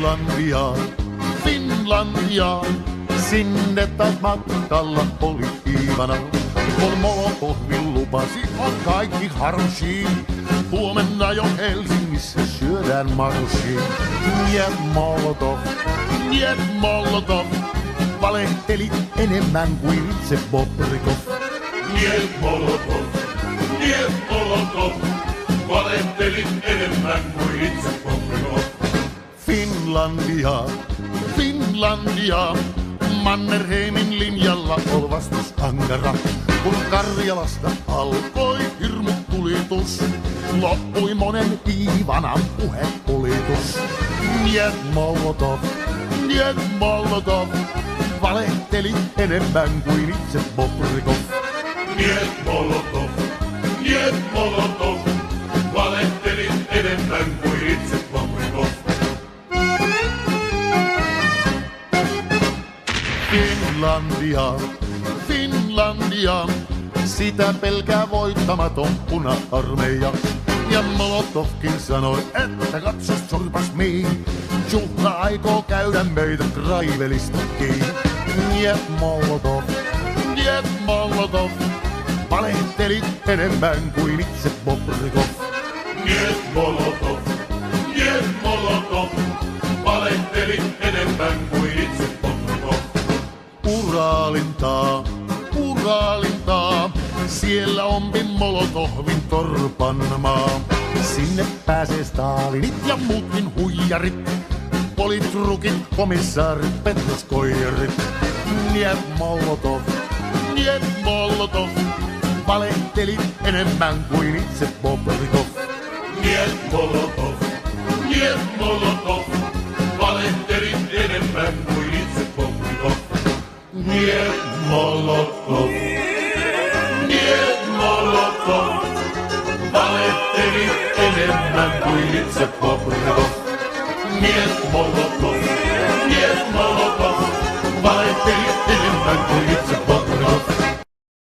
Finlandiaan, Finlandiaan. Sinne taas matkalla oli Iivana, kun Molotovin lupasi on kaikki harshi. Huomenna jo Helsingissä syödään marshi. Niet Molotov, valehteli enemmän kuin itse Bobrikov. Niet Molotov, valehtelit enemmän kuin itse Bobrikov. Finlandia, Finlandia, Mannerheimin linjalla ol vastus ankara. Kun Karjalasta alkoi hirmutulitus, loppui monen Iivanan puhepulitus. Niet Molotov, valehteli enemmän kuin itse Bobrikov. Niet Molotov, valehtelit enemmän kuin itse Bobrikov. Finlandia, Finlandia, sitä pelkää voittamaton puna-armeija. Ja Molotovkin sanoi, että katso sorpas mihin, juhla aikoo käydä meitä Kraivelista kiinni. Niet Molotov, valehteli enemmän kuin itse Bobrikov. Niet Molotov, valehtelit enemmän kuin itse Bobrikov. Uraalintaa, siellä on Molotovin torpanmaa. Sinne pääsee Stalinit ja muutkin huijarit, politrukit, komissaarit, petruskoijarit. Niet Molotov, valehteli enemmän kuin itse Bobrikov. Niet Molotov, valehtelit enemmän kuin itse Bobrikov. Niet Molotov, valehtelit enemmän kuin itse Bobrikov. Niet Molotov,